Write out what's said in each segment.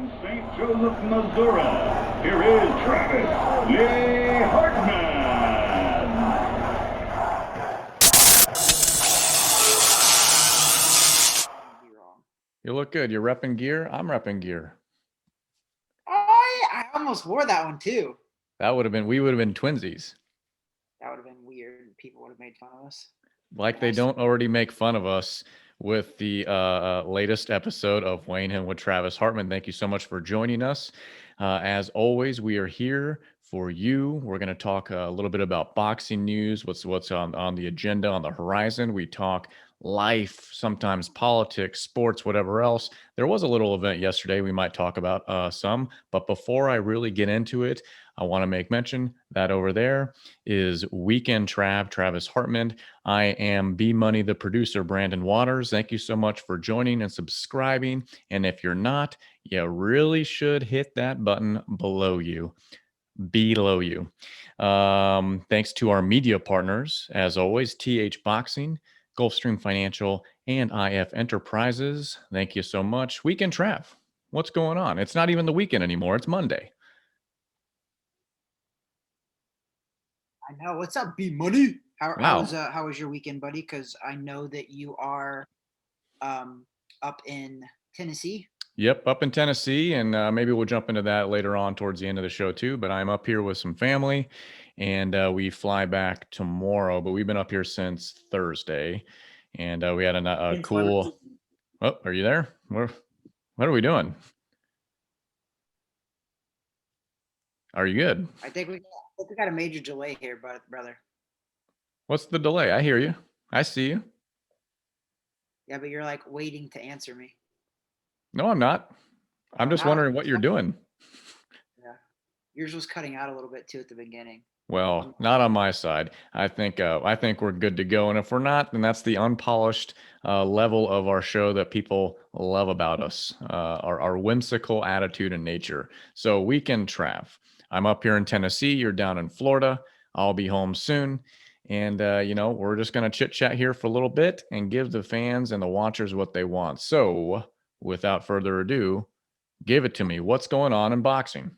From St. Joseph, Missouri, here is Travis Lee Hartman. You look good. You're repping gear. I'm repping gear. Oh, yeah, I almost wore that one too. We would have been twinsies. That would have been weird. People would have made fun of us. Like they don't already make fun of us with the latest episode of Weighing In with Travis Hartman. Thank you so much for joining us. As always, we are here for you. We're going to talk a little bit about boxing news, what's on the agenda, on the horizon. We talk life, sometimes politics, sports, whatever else. There was a little event yesterday we might talk about some, but before I really get into it, I want to make mention that over there is Weekend Travis Hartman. I am B Money, the producer, Brandon Waters. Thank you so much for joining and subscribing. And if you're not, you really should hit that button below you. Thanks to our media partners, as always, TH Boxing, Gulfstream Financial, and IF Enterprises. Thank you so much. Weekend Trav, what's going on? It's not even the weekend anymore. It's Monday. I know. What's up, B Money? Wow. How was your weekend, buddy? Because I know that you are up in Tennessee. Yep, up in Tennessee, and maybe we'll jump into that later on towards the end of the show too. But I'm up here with some family, and we fly back tomorrow. But we've been up here since Thursday, and we had a cool. Oh, are you there? What are we doing? Are you good? I think we got a major delay here, brother. What's the delay? I hear you. I see you. Yeah, but you're like waiting to answer me. No, I'm not. I'm just wondering what you're doing. Yeah, yours was cutting out a little bit too at the beginning. Well, not on my side. I think we're good to go, and if we're not, then that's the unpolished level of our show that people love about us, our whimsical attitude and nature. So, Weekend Trav, I'm up here in Tennessee. You're down in Florida. I'll be home soon, and we're just gonna chit chat here for a little bit and give the fans and the watchers what they want. So, without further ado, give it to me. What's going on in boxing?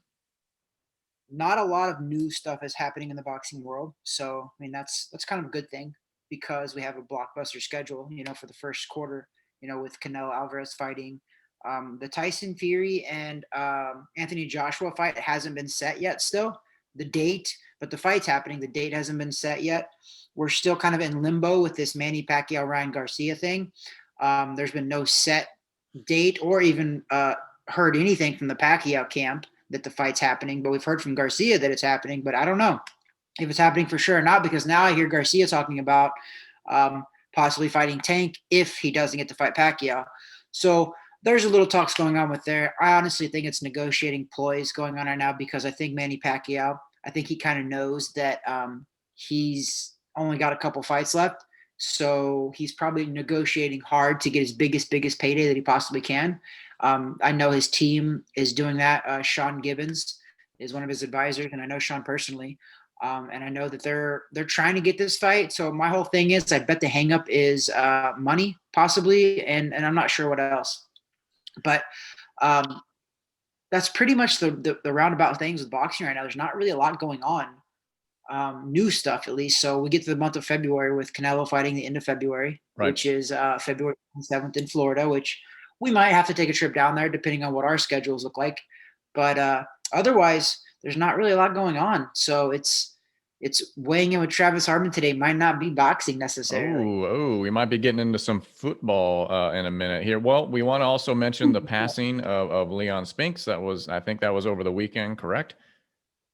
Not a lot of new stuff is happening in the boxing world. So, I mean, that's kind of a good thing because we have a blockbuster schedule, for the first quarter, with Canelo Alvarez fighting. The Tyson Fury and Anthony Joshua fight hasn't been set yet still, the date, but the fight's happening. The date hasn't been set yet. We're still kind of in limbo with this Manny Pacquiao-Ryan Garcia thing. There's been no set date or even heard anything from the Pacquiao camp that the fight's happening, but we've heard from Garcia that it's happening, but I don't know if it's happening for sure or not, because now I hear Garcia talking about possibly fighting Tank if he doesn't get to fight Pacquiao. So there's a little talks going on with there. I honestly think it's negotiating ploys going on right now, because I think Manny Pacquiao, I think he kind of knows that he's only got a couple fights left. So he's probably negotiating hard to get his biggest payday that he possibly can. I know his team is doing that. Sean Gibbons is one of his advisors, and I know Sean personally. And I know that they're trying to get this fight. So my whole thing is, I bet the hangup is money, possibly, and I'm not sure what else. But that's pretty much the roundabout things with boxing right now. There's not really a lot going on. New stuff, at least. So we get to the month of February with Canelo fighting the end of February, right, which is February 7th in Florida, which we might have to take a trip down there depending on what our schedules look like. But otherwise, there's not really a lot going on. So it's weighing in with Travis Hartman today. Might not be boxing necessarily. Oh, we might be getting into some football in a minute here. Well, we want to also mention the passing of Leon Spinks. I think that was over the weekend, correct?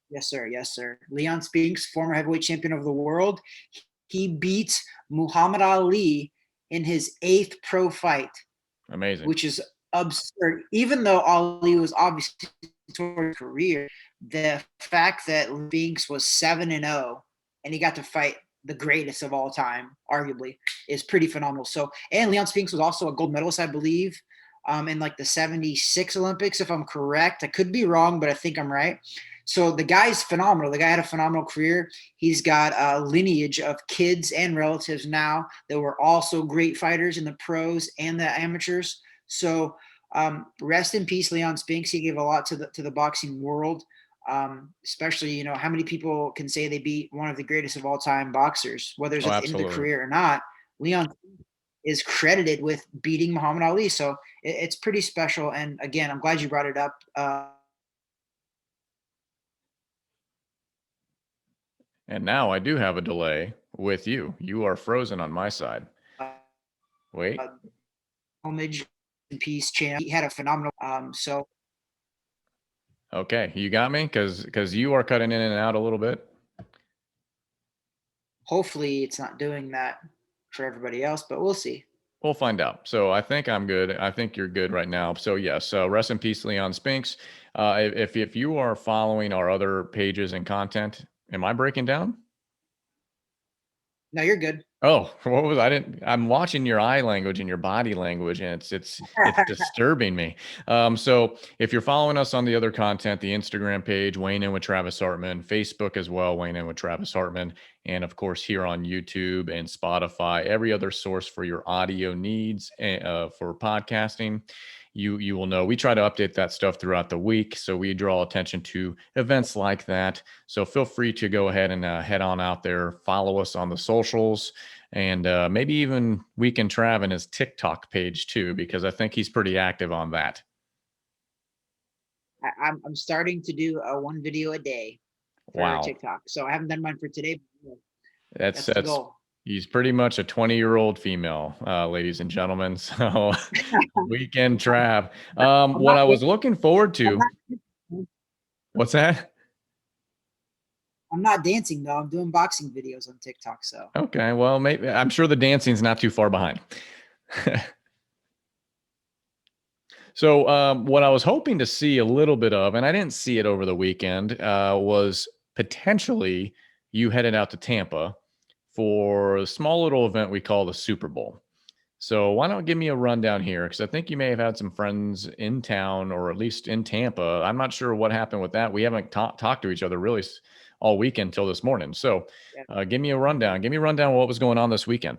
Yes, sir. Yes, sir. Leon Spinks, former heavyweight champion of the world. He beat Muhammad Ali in his 8th pro fight. Amazing. Which is absurd. Even though Ali was obviously toward his career, the fact that Spinks was 7-0 and he got to fight the greatest of all time, arguably, is pretty phenomenal. So, and Leon Spinks was also a gold medalist, I believe, in like the 76 Olympics, if I'm correct. I could be wrong, but I think I'm right. So the guy's phenomenal. The guy had a phenomenal career. He's got a lineage of kids and relatives now that were also great fighters in the pros and the amateurs. So Rest in peace, Leon Spinks. He gave a lot to the boxing world. Especially, how many people can say they beat one of the greatest of all time boxers, whether it's Oh, at the end of the absolutely. career or not. Leon is credited with beating Muhammad Ali. So it's pretty special. And again, I'm glad you brought it up. And now I do have a delay with you. You are frozen on my side. Wait. Homage and peace champ. He had a phenomenal. So Okay, you got me because you are cutting in and out a little bit. hopefully it's not doing that for everybody else, but we'll see. We'll find out. So I think I'm good. I think you're good right now. So yes. So rest in peace, Leon Spinks. If you are following our other pages and content, am I breaking down? No, you're good. Oh, what was I didn't I'm watching your eye language and your body language, and it's disturbing me. So if you're following us on the other content, the Instagram page, Weighing In with Travis Hartman, Facebook as well, Weighing In with Travis Hartman, and of course here on YouTube and Spotify, every other source for your audio needs for podcasting. You will know we try to update that stuff throughout the week, so we draw attention to events like that. So feel free to go ahead and head on out there, follow us on the socials, and maybe even Weekend Trav and his TikTok page too, because I think he's pretty active on that. I'm starting to do one video a day for Wow. TikTok. So I haven't done mine for today. That's the goal. He's pretty much a 20-year-old female, ladies and gentlemen. So Weekend Trav. What I was looking forward to. What's that? I'm not dancing though. I'm doing boxing videos on TikTok. So okay, well, maybe I'm sure the dancing's not too far behind. So what I was hoping to see a little bit of, and I didn't see it over the weekend, was potentially you headed out to Tampa for a small little event we call the Super Bowl. So why don't give me a rundown here? Because I think you may have had some friends in town or at least in Tampa. I'm not sure what happened with that. We haven't talked to each other really all weekend until this morning. So give me a rundown. Give me a rundown of what was going on this weekend.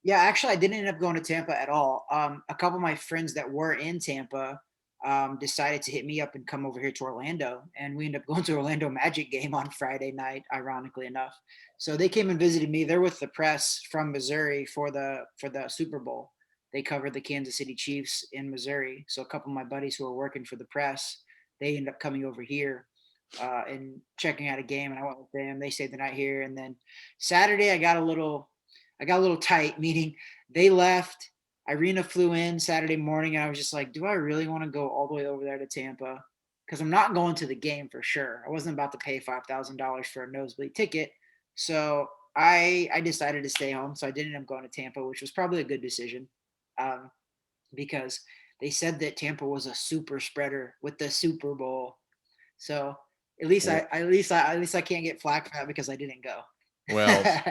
Yeah, actually, I didn't end up going to Tampa at all. A couple of my friends that were in Tampa decided to hit me up and come over here to Orlando, and we ended up going to Orlando Magic game on Friday night, ironically enough. So they came and visited me. They're with the press from Missouri for the Super Bowl. They covered the Kansas City Chiefs in Missouri. So a couple of my buddies who are working for the press, they ended up coming over here and checking out a game, and I went with them. They stayed the night here, and then Saturday I got a little tight, meaning they left. Irina flew in Saturday morning, and I was just like, do I really want to go all the way over there to Tampa? Because I'm not going to the game for sure. I wasn't about to pay $5,000 for a nosebleed ticket. So I decided to stay home. So I didn't end up going to Tampa, which was probably a good decision because they said that Tampa was a super spreader with the Super Bowl. So at least I can't get flack for that because I didn't go. Well,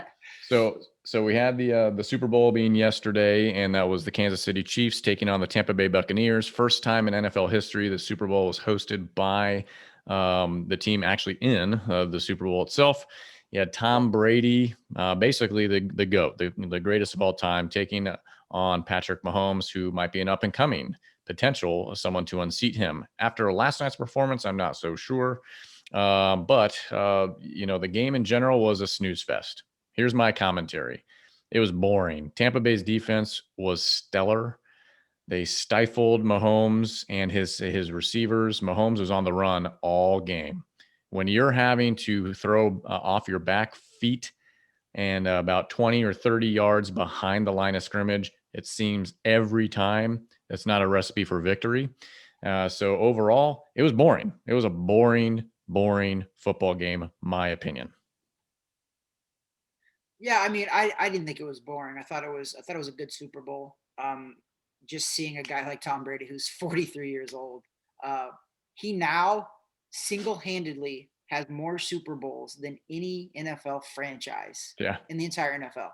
so we had the Super Bowl being yesterday, and that was the Kansas City Chiefs taking on the Tampa Bay Buccaneers. First time in NFL history, the Super Bowl was hosted by the team actually in the Super Bowl itself. You had Tom Brady, basically the GOAT, the greatest of all time, taking on Patrick Mahomes, who might be an up-and-coming potential, someone to unseat him. After last night's performance, I'm not so sure. But the game in general was a snooze fest. Here's my commentary. It was boring. Tampa Bay's defense was stellar. They stifled Mahomes and his receivers. Mahomes was on the run all game. When you're having to throw off your back feet and about 20 or 30 yards behind the line of scrimmage, it seems every time that's not a recipe for victory. So overall, it was boring. It was a boring football game, my opinion. Yeah, I mean, I didn't think it was boring. I thought it was a good Super Bowl. Just seeing a guy like Tom Brady, who's 43 years old, he now single-handedly has more Super Bowls than any NFL franchise in the entire NFL.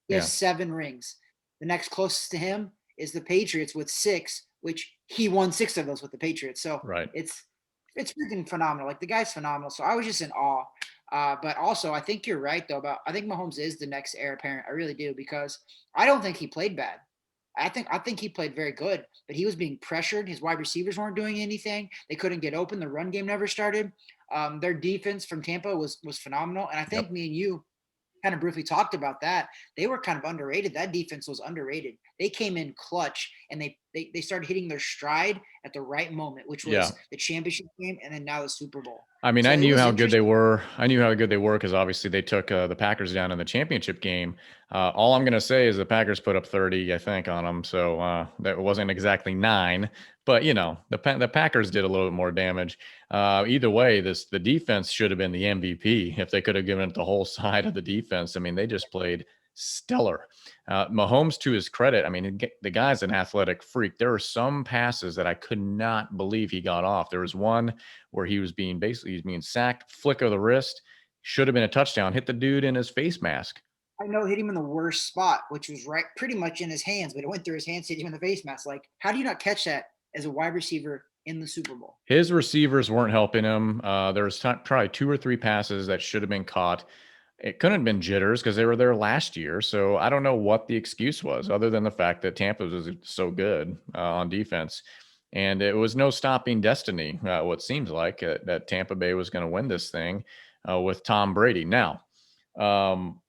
He has 7 rings. The next closest to him is the Patriots with 6, which he won 6 of those with the Patriots. So it's freaking phenomenal. Like, the guy's phenomenal. So I was just in awe. But also, I think you're right, though. I think Mahomes is the next heir apparent. I really do, because I don't think he played bad. I think he played very good, but he was being pressured. His wide receivers weren't doing anything. They couldn't get open. The run game never started. Their defense from Tampa was phenomenal, and I think Yep. me and you kind of briefly talked about that. They were kind of underrated. That defense was underrated. They came in clutch and they started hitting their stride at the right moment, which Yeah. was the championship game and then now the Super Bowl. I mean, So I it knew was how good they interesting. were. I knew how good they were because obviously they took the Packers down in the championship game. All I'm going to say is the Packers put up 30, I think, on them. So that wasn't exactly 9, but the Packers did a little bit more damage. Either way, the defense should have been the MVP if they could have given it the whole side of the defense. I mean, they just played stellar. Mahomes, to his credit, I mean, the guy's an athletic freak. There were some passes that I could not believe he got off. There was one where he was being sacked, flick of the wrist, should have been a touchdown, hit the dude in his face mask. I know it hit him in the worst spot, which was right pretty much in his hands, but it went through his hands, hit him in the face mask. Like, how do you not catch that as a wide receiver in the Super Bowl? His receivers weren't helping him. There was probably 2 or 3 passes that should have been caught. It couldn't have been jitters because they were there last year. So I don't know what the excuse was other than the fact that Tampa was so good on defense. And it was no stopping destiny, what seems like, that Tampa Bay was going to win this thing with Tom Brady. Now,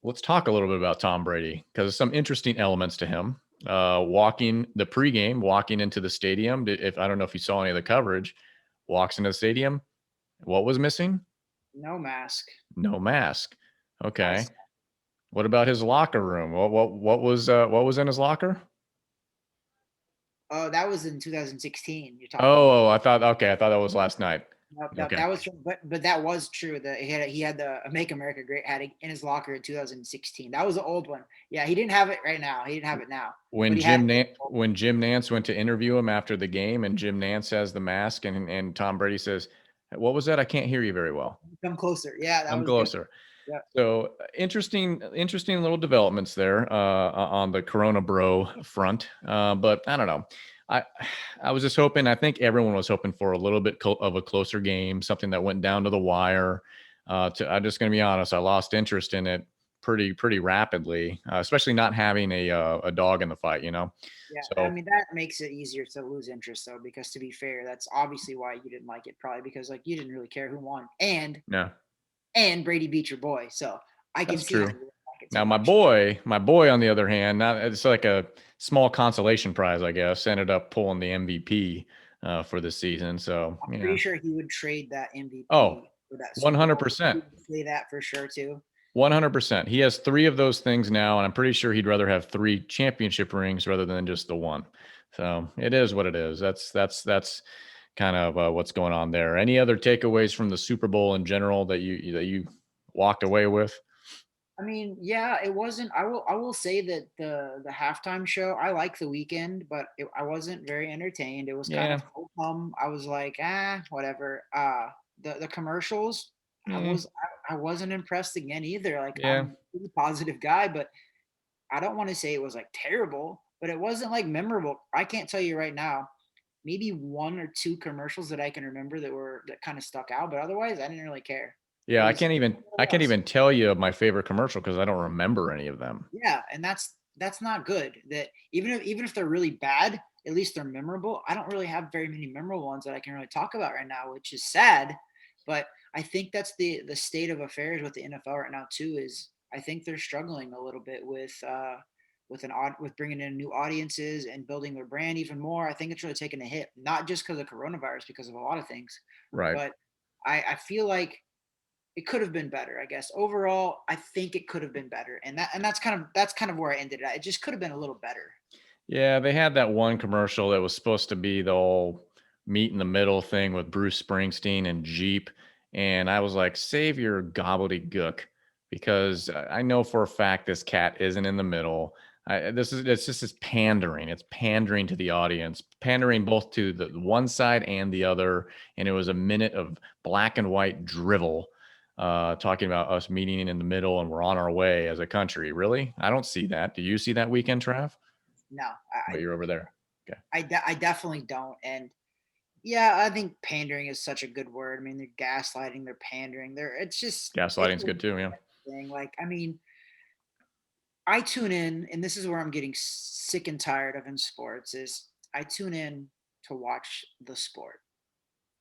let's talk a little bit about Tom Brady because there's some interesting elements to him. Walking into the stadium, if I don't know if you saw any of the coverage, walks into the stadium. What was missing? No mask. No mask. Okay. Nice. What about his locker room? What was in his locker? Oh, that was in 2016. You're talking about. Oh, I thought that was last night. That, Okay. that was true, but that was true. That he had the Make America Great hat in his locker in 2016. That was the old one. Yeah, he didn't have it right now. He didn't have it now. When But he had it. When Jim Nance went to interview him after the game, and Jim Nance has the mask, and Tom Brady says, "What was that? I can't hear you very well." Come closer. Yeah, that I'm was good. closer. Yeah. So interesting little developments there on the Corona Bro front. But I don't know. I I was just hoping. I think everyone was hoping for a little bit of a closer game, something that went down to the wire. I'm just going to be honest. I lost interest in it pretty rapidly, especially not having a dog in the fight. Yeah, I So mean that makes it easier to lose interest though, because to be fair, that's obviously why you didn't like it, probably because like you didn't really care who won, yeah, and Brady beat your boy, so I can that's see how true. you didn't like it too Now, my much. boy, on the other hand, now it's like a small consolation prize, I guess. Ended up pulling the MVP for the season. So, I'm pretty sure he would trade that oh, MVP for that Super Bowl. 100%, He would say that for sure too. 100%. He has 3 of those things now, and I'm pretty sure he'd rather have 3 championship rings rather than just the one. So it is what it is. That's kind of what's going on there. Any other takeaways from the Super Bowl in general that you walked away with? I mean, yeah, it wasn't. I will say that the halftime show. I like the weekend, but I wasn't very entertained. It was kind Yeah, of I was like, whatever. The commercials. mm, I wasn't impressed again either. Like yeah. I'm a pretty positive guy, but I don't want to say it was like terrible, but it wasn't like memorable. I can't tell you right now. Maybe 1 or 2 commercials that I can remember that kind of stuck out, but otherwise I didn't really care. Yeah, It I was can't even I everybody can't else. even tell you my favorite commercial because I don't remember any of them. Yeah, and that's not good. That even if they're really bad, at least they're memorable. I don't really have very many memorable ones that I can really talk about right now, which is sad. But I think that's the state of affairs with the NFL right now too. Is I think they're struggling a little bit with bringing in new audiences and building their brand even more. I think it's really taken a hit, not just because of coronavirus, because of a lot of things. Right. But I feel like it could have been better, I guess. Overall, I think it could have been better. And that's kind of where I ended it. It just could have been a little better. Yeah, they had that one commercial that was supposed to be the whole meet in the middle thing with Bruce Springsteen and Jeep. And I was like, save your gobbledygook because I know for a fact this cat isn't in the middle. It's just this pandering. It's pandering to the audience, pandering both to the one side and the other. And it was a minute of black and white drivel, talking about us meeting in the middle and we're on our way as a country. Really? I don't see that. Do you see that weekend, Trav? No, But you're over there. Okay. I definitely don't. And yeah, I think pandering is such a good word. I mean, they're gaslighting, they're pandering. It's Gaslighting's a good too. Yeah. thing. Like, I mean, I tune in, and this is where I'm getting sick and tired of in sports, is I tune in to watch the sport.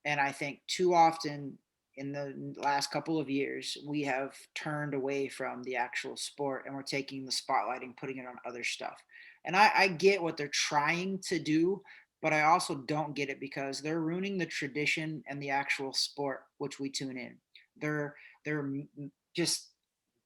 And I think too often in the last couple of years, we have turned away from the actual sport and we're taking the spotlight and putting it on other stuff. And I get what they're trying to do, but I also don't get it because they're ruining the tradition and the actual sport which we tune in. They're just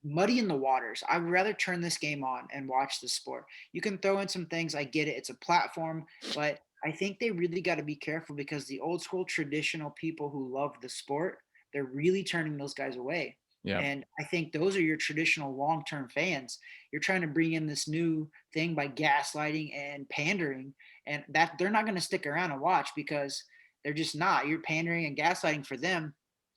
muddying the waters. I'd rather turn this game on and watch the sport. You can throw in some things. I get it. It's a platform, but I think they really got to be careful because the old school traditional people who love the sport, they're really turning those guys away. Yeah. And I think those are your traditional long-term fans. You're trying to bring in this new thing by gaslighting and pandering, and that they're not going to stick around and watch because they're just not. You're pandering and gaslighting for them,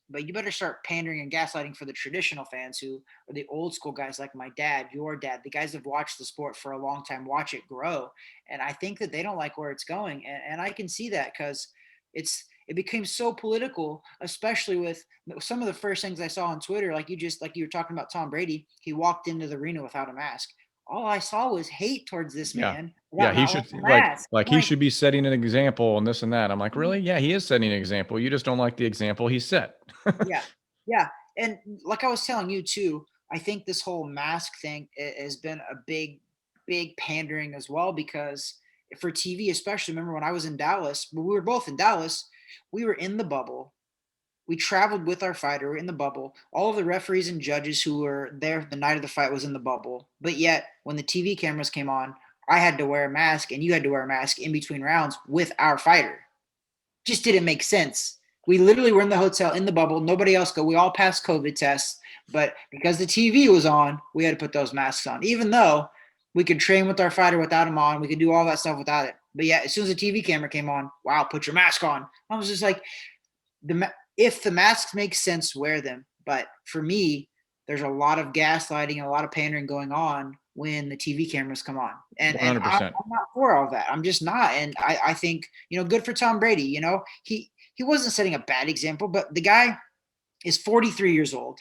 but you better start pandering and gaslighting for the traditional fans who are the old school guys like my dad, your dad, the guys that have watched the sport for a long time, watch it grow. And I think that they don't like where it's going. And I can see that because it became so political, especially with some of the first things I saw on Twitter, like you were talking about Tom Brady. He walked into the arena without a mask. All I saw was hate towards this Yeah. man. Yeah, he should like he should be setting an example and this and that. I'm like, really? Yeah, he is setting an example. You just don't like the example he set. Yeah. Yeah. And like I was telling you too, I think this whole mask thing has been a big pandering as well because for TV, especially remember when I was in Dallas, when we were both in Dallas, we were in the bubble. We traveled with our fighter. We're in the bubble. All of the referees and judges who were there the night of the fight was in the bubble. But yet, when the TV cameras came on, I had to wear a mask and you had to wear a mask in between rounds with our fighter. Just didn't make sense. We literally were in the hotel in the bubble. Nobody else go. We all passed COVID tests, but because the TV was on, we had to put those masks on. Even though we could train with our fighter without him on, we could do all that stuff without it. But yeah, as soon as the TV camera came on, wow, put your mask on. I was just like, if the masks make sense, wear them. But for me, there's a lot of gaslighting and a lot of pandering going on when the TV cameras come on. And I'm not for all that. I'm just not. And I think, good for Tom Brady. He wasn't setting a bad example, but the guy is 43 years old.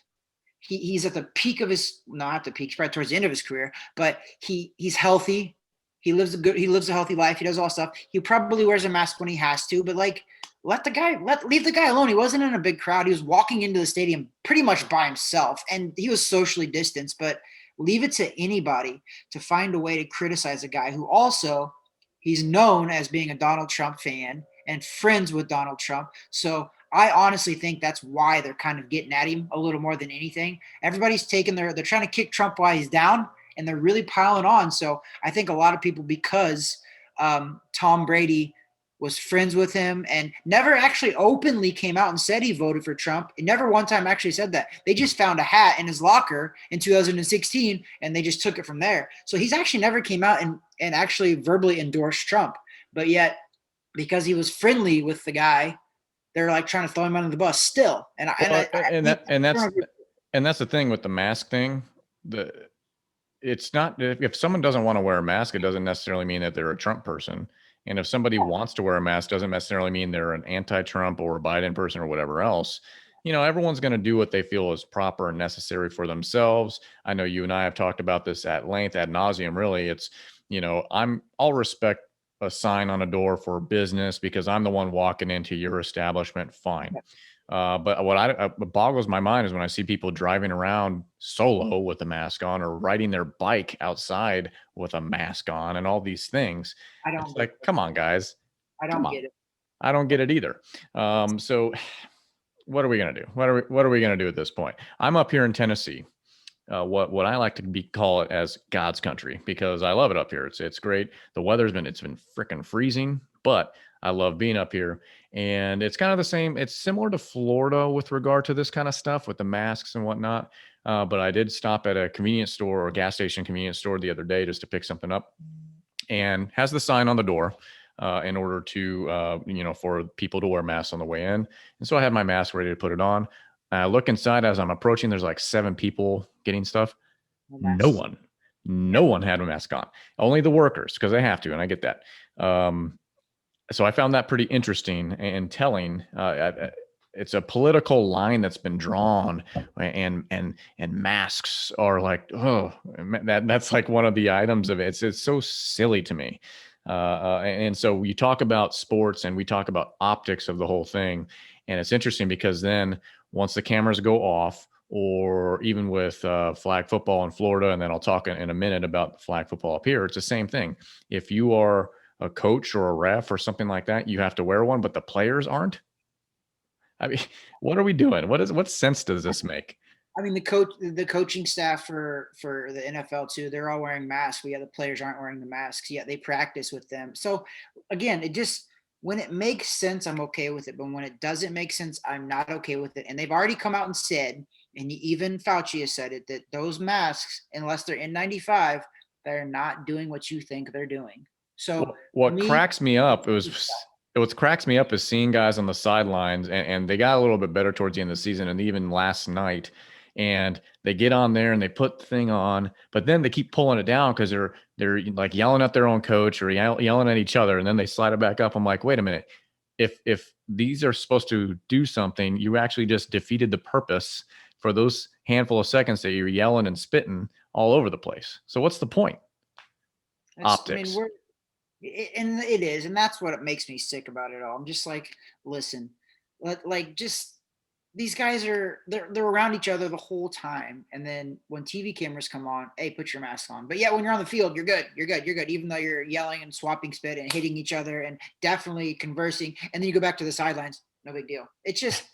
He's at the peak of not at the peak, he's probably towards the end of his career, but he's healthy. He lives a healthy life. He does all stuff. He probably wears a mask when he has to, but like, leave the guy alone. He wasn't in a big crowd. He was walking into the stadium pretty much by himself, and he was socially distanced, but leave it to anybody to find a way to criticize a guy who also he's known as being a Donald Trump fan and friends with Donald Trump. So I honestly think that's why they're kind of getting at him a little more than anything. Everybody's they're trying to kick Trump while he's down, and they're really piling on. So I think a lot of people, because Tom Brady was friends with him and never actually openly came out and said he voted for Trump. He never one time actually said that. They just found a hat in his locker in 2016 and they just took it from there. So he's actually never came out and actually verbally endorsed Trump. But yet, because he was friendly with the guy, they're like trying to throw him under the bus still. That's the thing with the mask thing. It's not, if someone doesn't want to wear a mask, it doesn't necessarily mean that they're a Trump person. And if somebody wants to wear a mask, doesn't necessarily mean they're an anti-Trump or a Biden person or whatever else. Everyone's going to do what they feel is proper and necessary for themselves. I know you and I have talked about this at length, ad nauseum. Really, it's, I'll respect a sign on a door for business because I'm the one walking into your establishment. Fine. But what boggles my mind is when I see people driving around solo with a mask on or riding their bike outside with a mask on and all these things. It's like, come on, guys. I don't get it. I don't get it either. So what are we going to do? What are we going to do at this point? I'm up here in Tennessee. What I like to call it as God's country because I love it up here. It's great. The weather's been freaking freezing, but I love being up here. And it's kind of the same. It's similar to Florida with regard to this kind of stuff with the masks and whatnot. But I did stop at a convenience store or gas station convenience store the other day just to pick something up, and has the sign on the door in order to, for people to wear masks on the way in. And so I had my mask ready to put it on. I look inside as I'm approaching. There's like 7 people getting stuff. No one had a mask on. Only the workers because they have to, and I get that. So I found that pretty interesting and telling. it's a political line that's been drawn, and masks are like, oh, that's like one of the items of it. It's so silly to me. And so we talk about sports and we talk about optics of the whole thing. And it's interesting because then once the cameras go off, or even with flag football in Florida, and then I'll talk in a minute about flag football up here, it's the same thing. If you are a coach or a ref or something like that, you have to wear one, but the players aren't. I mean, what are we doing? What sense does this make? I mean, the coaching staff for the NFL too, they're all wearing masks. The players aren't wearing the masks yet. They practice with them. So again, it just, when it makes sense, I'm okay with it. But when it doesn't make sense, I'm not okay with it. And they've already come out and said, and even Fauci has said it, that those masks, unless they're N95, they're not doing what you think they're doing. So what cracks me up what cracks me up is seeing guys on the sidelines, and they got a little bit better towards the end of the season, and even last night, and they get on there and they put the thing on, but then they keep pulling it down because they're like yelling at their own coach or yelling at each other, and then they slide it back up. I'm like, wait a minute. If these are supposed to do something, you actually just defeated the purpose for those handful of seconds that you're yelling and spitting all over the place. So what's the point? Optics. I mean, and it is, and that's what makes me sick about it all. I'm just like, listen, like, just, these guys they're around each other the whole time, and then when TV cameras come on, hey, put your mask on. But yeah, when you're on the field, you're good, even though you're yelling and swapping spit and hitting each other and definitely conversing, and then you go back to the sidelines, no big deal. It's just,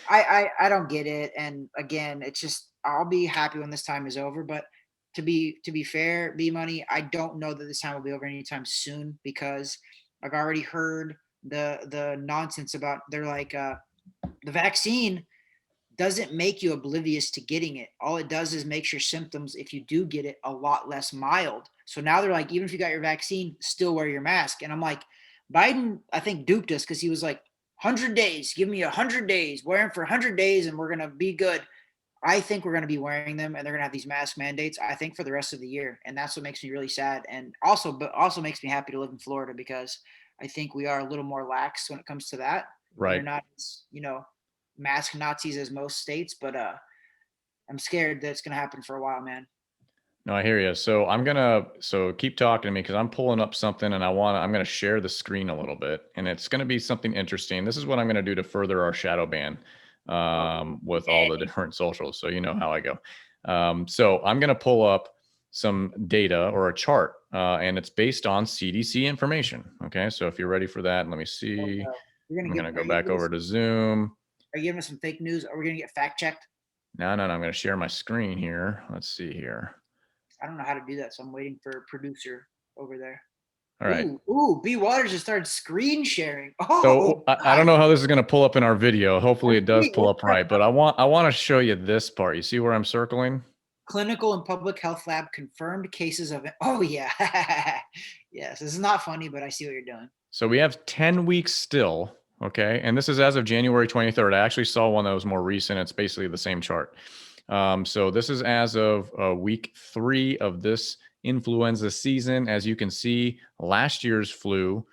I don't get it. And again, it's just, I'll be happy when this time is over. But to be fair, B Money, I don't know that this time will be over anytime soon, because I've already heard the nonsense about, they're like, the vaccine doesn't make you oblivious to getting it. All it does is makes your symptoms, if you do get it, a lot less mild. So now they're like, even if you got your vaccine, still wear your mask. And I'm like, Biden, I think, duped us, because he was like, 100 days, give me 100 days, wear them for 100 days and we're going to be good. I think we're going to be wearing them, and they're going to have these mask mandates, I think, for the rest of the year. And that's what makes me really sad. And also makes me happy to live in Florida, because I think we are a little more lax when it comes to that. Right. We're not, mask Nazis as most states, but I'm scared that it's going to happen for a while, man. No, I hear you. So keep talking to me, because I'm pulling up something, and I'm going to share the screen a little bit, and it's going to be something interesting. This is what I'm going to do to further our shadow ban with all the different socials. So you know how I go. So I'm going to pull up some data or a chart, and it's based on CDC information. Okay. So if you're ready for that, let me see. I'm going to go back over to Zoom. Are you giving us some fake news? Are we going to get fact checked? No. I'm going to share my screen here. Let's see here. I don't know how to do that, so I'm waiting for a producer over there. All right. Ooh, B Waters just started screen sharing. Oh, so I don't know how this is going to pull up in our video. Hopefully it does pull up right, but I want to show you this part. You see where I'm circling? Clinical and public health lab confirmed cases of it. Oh yeah. Yes, this is not funny, but I see what you're doing. So we have 10 weeks still. Okay. And this is as of January 23rd. I actually saw one that was more recent. It's basically the same chart. So this is as of week 3 of this influenza season. As you can see, last year's flu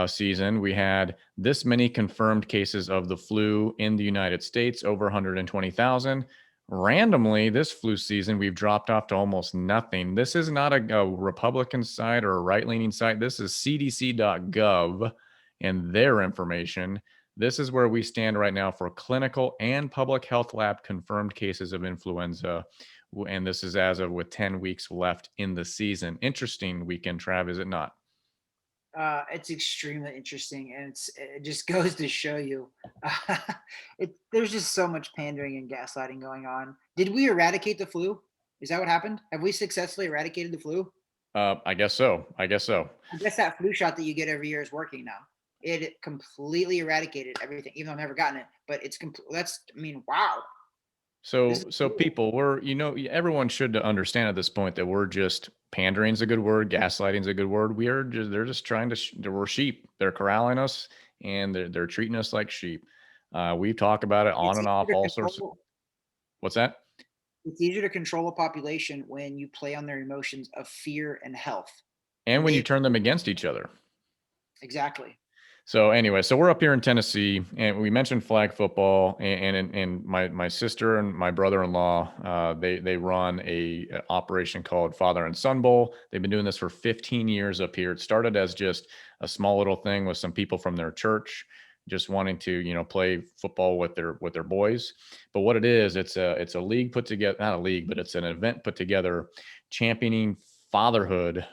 season, we had this many confirmed cases of the flu in the United States, over 120,000. Randomly, this flu season, we've dropped off to almost nothing. This is not a Republican site or a right-leaning site. This is cdc.gov and their information. This is where we stand right now for clinical and public health lab confirmed cases of influenza. And this is as of with 10 weeks left in the season. Interesting weekend, Trav, is it not? It's extremely interesting, and it just goes to show you, there's just so much pandering and gaslighting going on. Did we eradicate the flu? Is that what happened? Have we successfully eradicated the flu? I guess so. I guess that flu shot that you get every year is working now. It completely eradicated everything, even though I've never gotten it. But wow. So people, everyone should understand at this point that we're just, pandering is a good word, gaslighting is a good word. They're just trying to, we're sheep. They're corralling us, and they're treating us like sheep. We talk about it on and off, all sorts of. What's that? It's easier to control a population when you play on their emotions of fear and health. And when you turn them against each other. Exactly. So anyway, so we're up here in Tennessee, and we mentioned flag football, and my sister and my brother-in-law, they run a operation called Father and Son Bowl. They've been doing this for 15 years up here. It started as just a small little thing with some people from their church, just wanting to play football with their boys. But what it is, it's a league put together, not a league, but it's an event put together, championing fatherhood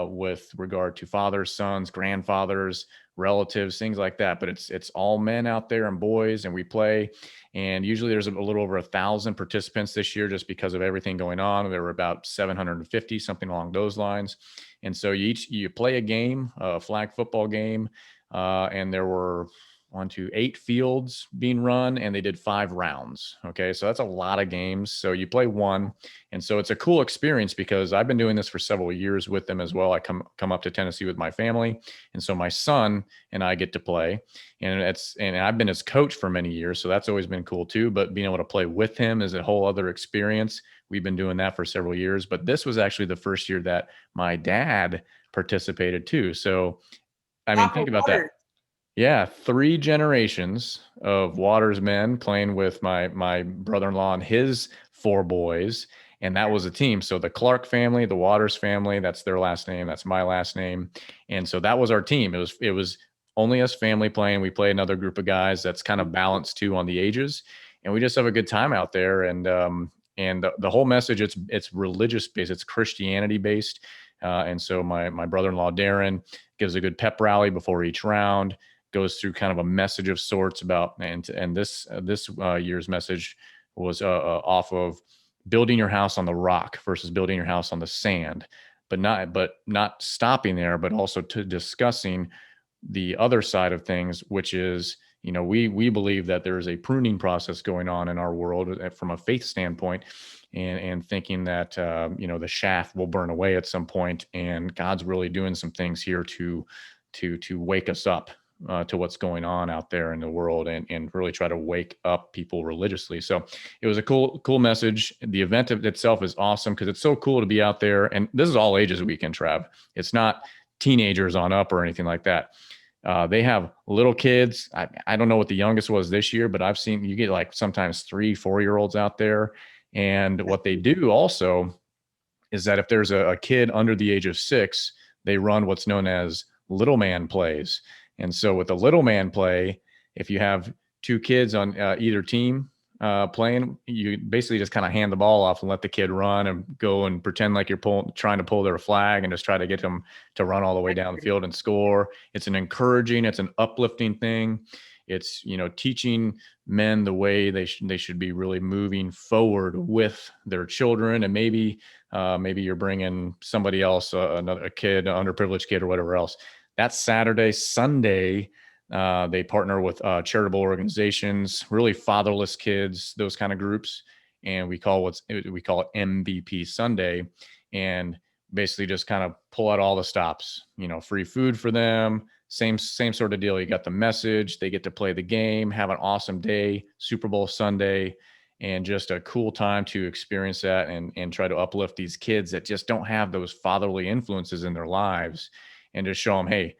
with regard to fathers, sons, grandfathers, relatives, things like that. But it's all men out there and boys, and we play. And usually there's a little over 1,000 participants this year, just because of everything going on. There were about 750, something along those lines. And so you play a game, a flag football game, and there were 8 fields being run, and they did 5 rounds. Okay, so that's a lot of games. So you play one, and so it's a cool experience because I've been doing this for several years with them as well. I come up to Tennessee with my family, and so my son and I get to play, and I've been his coach for many years, so that's always been cool too. But being able to play with him is a whole other experience. We've been doing that for several years, but this was actually the first year that my dad participated too. So I mean, think about that. Yeah, 3 generations of Waters men playing with my brother-in-law and his 4 boys, and that was a team. So the Clark family, the Waters family, that's their last name, that's my last name, and so that was our team. It was only us family playing. We play another group of guys that's kind of balanced too on the ages, and we just have a good time out there. And the whole message, it's religious based, it's Christianity based, and so my brother-in-law Darren gives a good pep rally before each round, goes through kind of a message of sorts about, and this year's message was off of building your house on the rock versus building your house on the sand, but not stopping there, but also to discussing the other side of things, which is, we believe that there is a pruning process going on in our world from a faith standpoint, and thinking that the shaft will burn away at some point, and God's really doing some things here to wake us up to what's going on out there in the world, and really try to wake up people religiously. So it was a cool message. The event itself is awesome because it's so cool to be out there. And this is all ages weekend, Trav. It's not teenagers on up or anything like that. They have little kids. I don't know what the youngest was this year, but I've seen you get like sometimes 3-4-year-olds out there. And what they do also is that if there's a kid under the age of 6, they run what's known as little man plays. And so with the little man play, if you have 2 kids on either team playing, you basically just kind of hand the ball off and let the kid run and go and pretend like you're trying to pull their flag, and just try to get them to run all the way down the field and score. It's an uplifting thing. It's, teaching men the way they should be really moving forward with their children. And maybe you're bringing somebody else, a kid, an underprivileged kid or whatever else. That's Saturday. Sunday, they partner with charitable organizations, really fatherless kids, those kind of groups. And we call it MVP Sunday, and basically just kind of pull out all the stops, free food for them. Same sort of deal. You got the message, they get to play the game, have an awesome day, Superbowl Sunday, and just a cool time to experience that, and try to uplift these kids that just don't have those fatherly influences in their lives, and just show them, hey,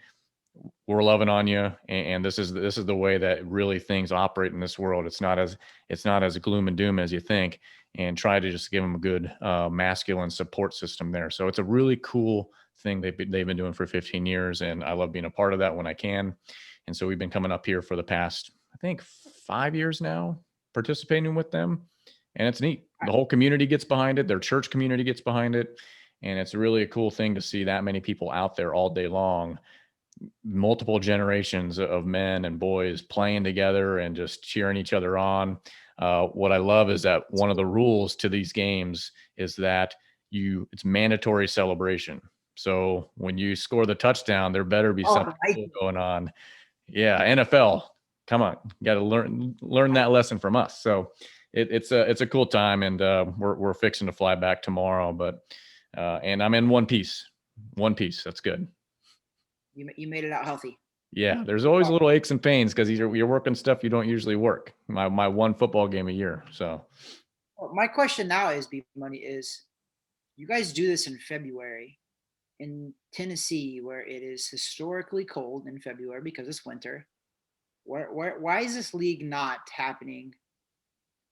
we're loving on you, and this is the way that really things operate in this world. It's not as gloom and doom as you think, and try to just give them a good masculine support system there. So it's a really cool thing they've been doing for 15 years, and I love being a part of that when I can. And so we've been coming up here for the past, I think, 5 years now, participating with them, and it's neat. The whole community gets behind it. Their church community gets behind it, and it's really a cool thing to see that many people out there all day long, multiple generations of men and boys playing together and just cheering each other on. What I love is that one of the rules to these games is that it's mandatory celebration. So when you score the touchdown, there better be something cool going on. Yeah, NFL, come on, you got to learn that lesson from us. So it's a cool time, and we're fixing to fly back tomorrow, but and I'm in one piece. That's good. You made it out healthy. Yeah, there's always little aches and pains because you're working stuff you don't usually work. My one football game a year. So, well, my question now is, B Money, is you guys do this in February? in Tennessee, where it is historically cold in February because it's winter, why is this league not happening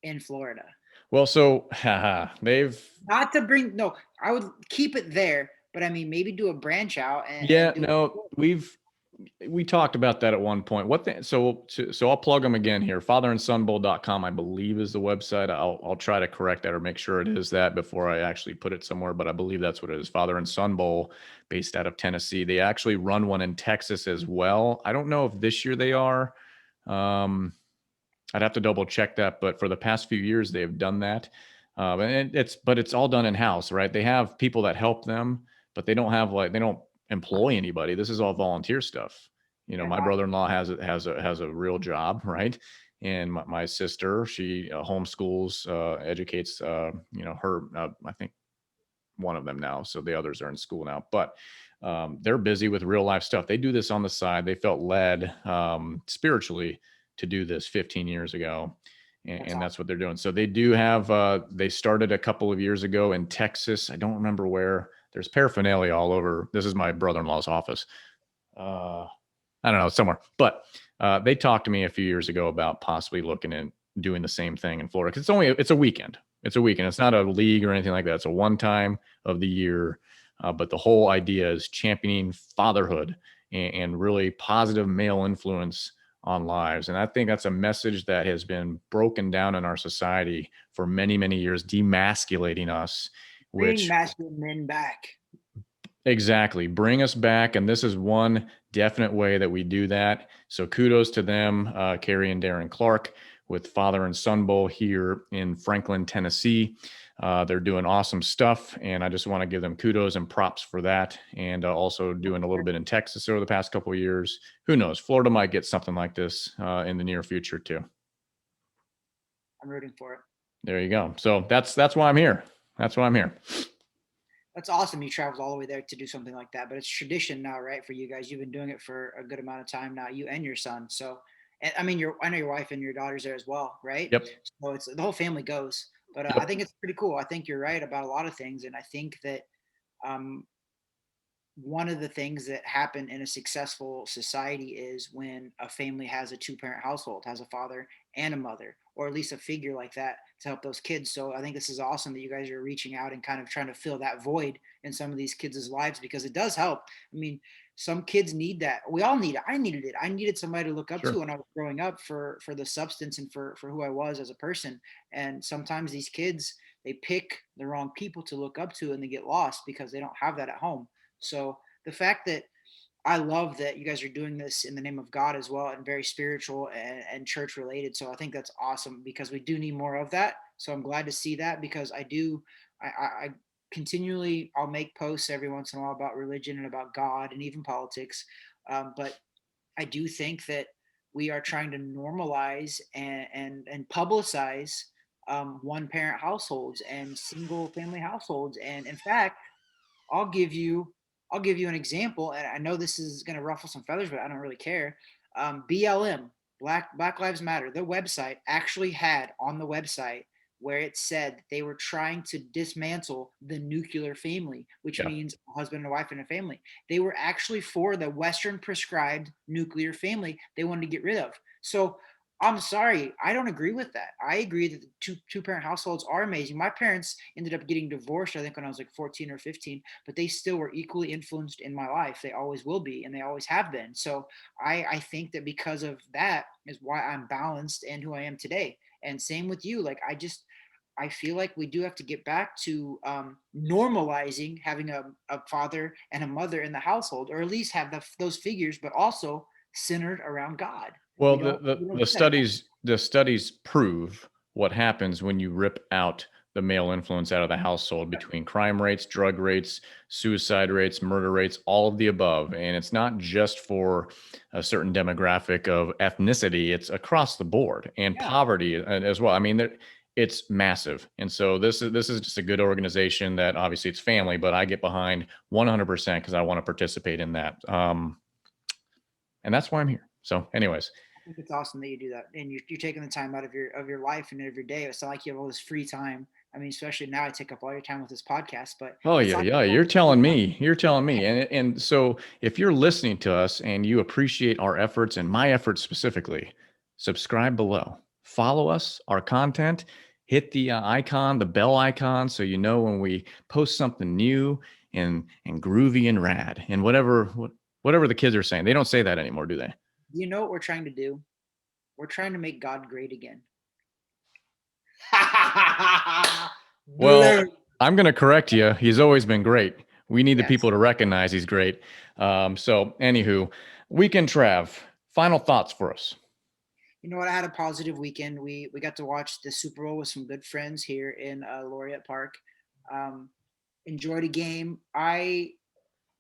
in Florida? Well, so they've Not to bring no, I would keep it there, but I mean maybe do a branch out yeah, and do no, we talked about that at one point. So I'll plug them again here. Fatherandsonbowl.com, I believe, is the website. I'll try to correct that or make sure it is that before I actually put it somewhere, but I believe that's what it is. Father and Son Bowl, based out of Tennessee. They actually run one in Texas as well. I don't know if this year they are. I'd have to double check that, but for the past few years they've done that. And it's all done in house, right? They have people that help them, but they don't employ anybody. This is all volunteer stuff. My brother-in-law has a real job, right? And my sister, she homeschools, educates, her. I think one of them now, so the others are in school now. But they're busy with real life stuff. They do this on the side. They felt led spiritually to do this 15 years ago. And that's what they're doing. So they do have, they started a couple of years ago in Texas. I don't remember where. There's paraphernalia all over. This is my brother-in-law's office. I don't know, somewhere. But they talked to me a few years ago about possibly looking at doing the same thing in Florida. Because it's a weekend. It's a weekend. It's not a league or anything like that. It's a one time of the year. But the whole idea is championing fatherhood and really positive male influence on lives. And I think that's a message that has been broken down in our society for many, many years, demasculating us. Bring masculine men back. Exactly. Bring us back. And this is one definite way that we do that. So kudos to them, Carrie and Darren Clark with Father and Son Bowl here in Franklin, Tennessee. They're doing awesome stuff, and I just want to give them kudos and props for that. And also doing a little bit in Texas over the past couple of years. Who knows? Florida might get something like this in the near future too. I'm rooting for it. There you go. So that's why I'm here. That's why I'm here. That's awesome. You traveled all the way there to do something like that, but it's tradition now, right? For you guys, you've been doing it for a good amount of time now, you and your son. So, and I mean, I know your wife and your daughter's there as well, right? Yep. So it's the whole family goes, but Yep. I think it's pretty cool. I think you're right about a lot of things. And I think that, um, one of the things that happen in a successful society is when a family has a two-parent household, has a father and a mother, or at least a figure like that to help those kids. So I think this is awesome that you guys are reaching out and kind of trying to fill that void in some of these kids' lives, because it does help. I mean, some kids need that. We all need it. I needed it. I needed somebody to look up to when I was growing up for the substance and for who I was as a person. And sometimes these kids, they pick the wrong people to look up to and they get lost because they don't have that at home. So the fact that I love that you guys are doing this in the name of God as well, and very spiritual and church related. So I think that's awesome because we do need more of that. So I'm glad to see that, because I continually, I'll make posts every once in a while about religion and about God and even politics. But I do think that we are trying to normalize and publicize one parent households and single family households. And in fact, I'll give you I'll give you an example, and I know this is going to ruffle some feathers, but I don't really care. BLM, Black Lives Matter, their website actually had on the website where it said they were trying to dismantle the nuclear family, which means a husband and a wife and a family. They were actually for the Western prescribed nuclear family they wanted to get rid of. So I'm sorry, I don't agree with that. I agree that the two-parent households are amazing. My parents ended up getting divorced, I think, when I was like 14 or 15, but they still were equally influenced in my life. They always will be, and they always have been. So I think that because of that is why I'm balanced and who I am today. And same with you. Like I feel like we do have to get back to normalizing having a father and a mother in the household, or at least have those figures, but also centered around God. Well, the studies prove what happens when you rip out the male influence out of the household between crime rates, drug rates, suicide rates, murder rates, all of the above. And it's not just for a certain demographic of ethnicity, it's across the board, and poverty as well. I mean, it's massive. And so this is just a good organization that obviously it's family, but I get behind 100% because I want to participate in that. And that's why I'm here. So anyways, think it's awesome that you do that, and you're taking the time out of your life and of your day. It's not like you have all this free time. I mean, especially now, I take up all your time with this podcast, but Oh it's yeah, not yeah. You're telling me. You're telling me. And so if you're listening to us and you appreciate our efforts and my efforts specifically, subscribe below. Follow us, our content. Hit the icon, the bell icon, so you know when we post something new and groovy and rad and whatever the kids are saying. They don't say that anymore, do they? You know what we're trying to do? We're trying to make God great again. Well, Blur. I'm going to correct you. He's always been great. We need the Yes. people to recognize he's great. So, anywho, Weekend Trav, final thoughts for us. You know what? I had a positive weekend. We got to watch the Super Bowl with some good friends here in Laureate Park. Um, enjoyed a game. I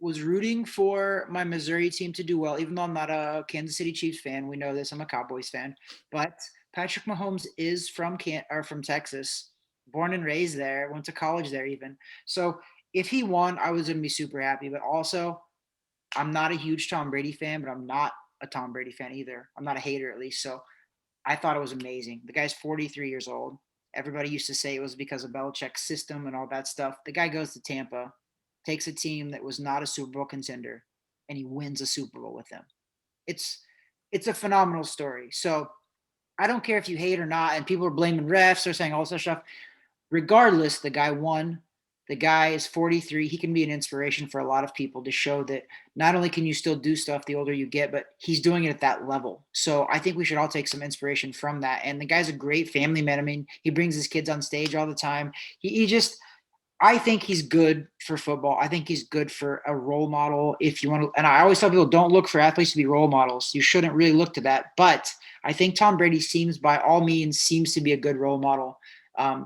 was rooting for my Missouri team to do well, even though I'm not a Kansas City Chiefs fan. We know this. I'm a Cowboys fan, but Patrick Mahomes is from Texas, born and raised there, went to college there even. So if he won, I was gonna be super happy. But also, I'm not a huge Tom Brady fan, but I'm not a Tom Brady fan either. I'm not a hater at least. So I thought it was amazing. The guy's 43 years old. Everybody used to say it was because of Belichick's system and all that stuff. The guy goes to Tampa, takes a team that was not a Super Bowl contender, and he wins a Super Bowl with them. It's it's a phenomenal story. So I don't care if you hate or not, and people are blaming refs or saying all this stuff. Regardless, the guy won. The guy is 43. He can be an inspiration for a lot of people to show that not only can you still do stuff the older you get, but he's doing it at that level. So I think we should all take some inspiration from that. And the guy's a great family man. I mean, he brings his kids on stage all the time. He just, I think he's good for football. I think he's good for a role model. If you want to, and I always tell people, don't look for athletes to be role models. You shouldn't really look to that. But I think Tom Brady by all means, seems to be a good role model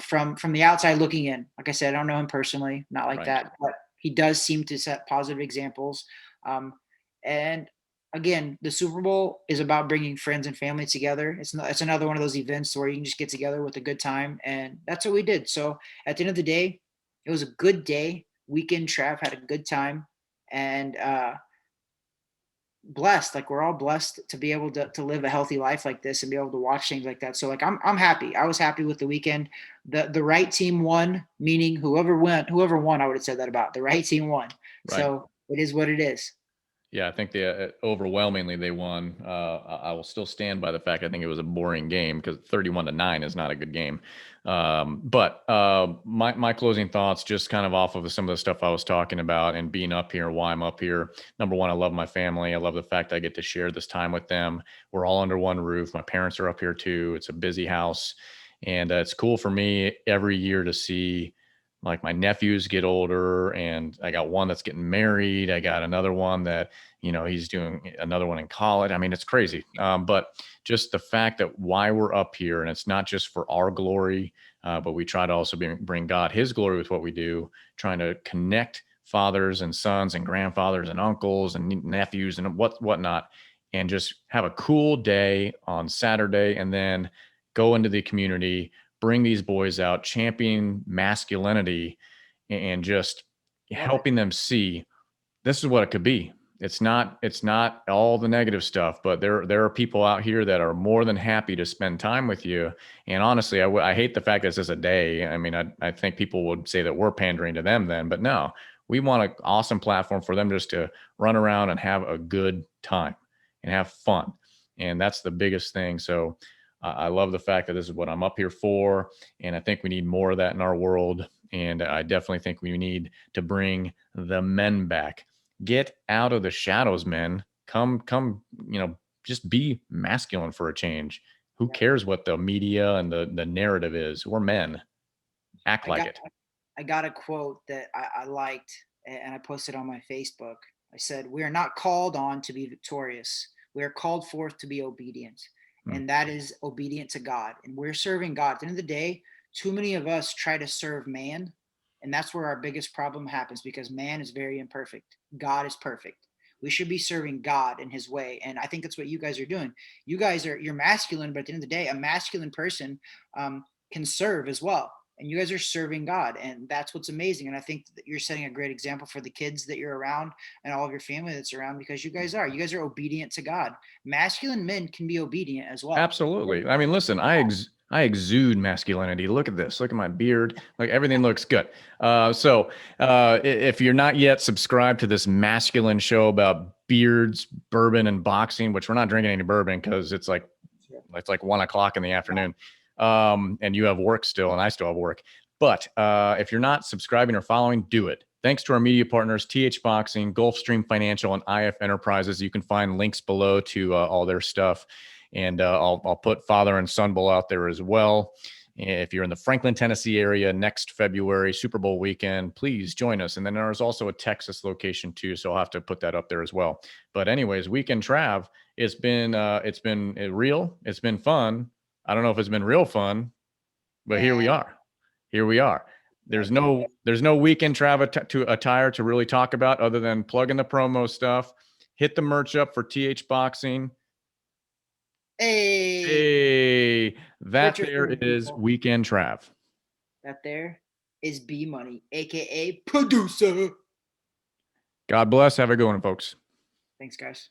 from the outside looking in. Like I said, I don't know him personally, not like Right. that, but he does seem to set positive examples. Um, and again, the Super Bowl is about bringing friends and family together. It's another one of those events where you can just get together with a good time, and that's what we did. So at the end of the day, it was a good day. Weekend Trav had a good time, and blessed. Like we're all blessed to be able to live a healthy life like this and be able to watch things like that. So like I'm happy. I was happy with the weekend. The right team won, meaning whoever won, I would have said that about. The right team won. Right. So it is what it is. Yeah, I think they overwhelmingly they won. I will still stand by the fact I think it was a boring game because 31-9 is not a good game. But my closing thoughts, just kind of off of some of the stuff I was talking about and being up here, why I'm up here. Number one, I love my family. I love the fact I get to share this time with them. We're all under one roof. My parents are up here too. It's a busy house, and it's cool for me every year to see like my nephews get older, and I got one that's getting married. I got another one that, he's doing another one in college. I mean, it's crazy. But just the fact that why we're up here, and it's not just for our glory, but we try to also bring God his glory with what we do, trying to connect fathers and sons and grandfathers and uncles and nephews and whatnot, and just have a cool day on Saturday, and then go into the community, bring these boys out, champion masculinity, and just helping them see this is what it could be. It's not all the negative stuff, but there are people out here that are more than happy to spend time with you. And honestly, I hate the fact that it's just a day. I mean, I think people would say that we're pandering to them then, but no, we want an awesome platform for them just to run around and have a good time and have fun. And that's the biggest thing. So I love the fact that this is what I'm up here for. And I think we need more of that in our world. And I definitely think we need to bring the men back. Get out of the shadows, men. Come, just be masculine for a change. Who cares what the media and the narrative is? We're men. Act like it. I got a quote that I liked, and I posted on my Facebook. I said, "We are not called on to be victorious. We are called forth to be obedient." And that is obedient to God. And we're serving God. At the end of the day, too many of us try to serve man. And that's where our biggest problem happens because man is very imperfect. God is perfect. We should be serving God in his way. And I think that's what you guys are doing. You're masculine, but at the end of the day, a masculine person can serve as well. and you guys are serving God, and that's what's amazing. And I think that you're setting a great example for the kids that you're around and all of your family that's around, because you guys are obedient to God. Masculine men can be obedient as well. Absolutely. I mean, listen, I exude masculinity. Look at this. Look at my beard. Like everything looks good. If you're not yet subscribed to this masculine show about beards, bourbon, and boxing, which we're not drinking any bourbon because it's like 1 o'clock in the afternoon, and you have work still, and I still have work. But if you're not subscribing or following, do it. Thanks to our media partners, TH Boxing, Gulfstream Financial, and IF Enterprises. You can find links below to all their stuff. And I'll put Father and Son Bowl out there as well. If you're in the Franklin, Tennessee area next February, Super Bowl weekend, please join us. And then there's also a Texas location too, so I'll have to put that up there as well. But anyways, Weekend Trav, it's been real. It's been fun. I don't know if it's been real fun, but here we are. There's no Weekend Trav attire to really talk about other than plugging the promo stuff. Hit the merch up for TH Boxing. Hey, that there is Weekend Trav. That there is B Money, aka producer. God bless. Have a good one, folks. Thanks, guys.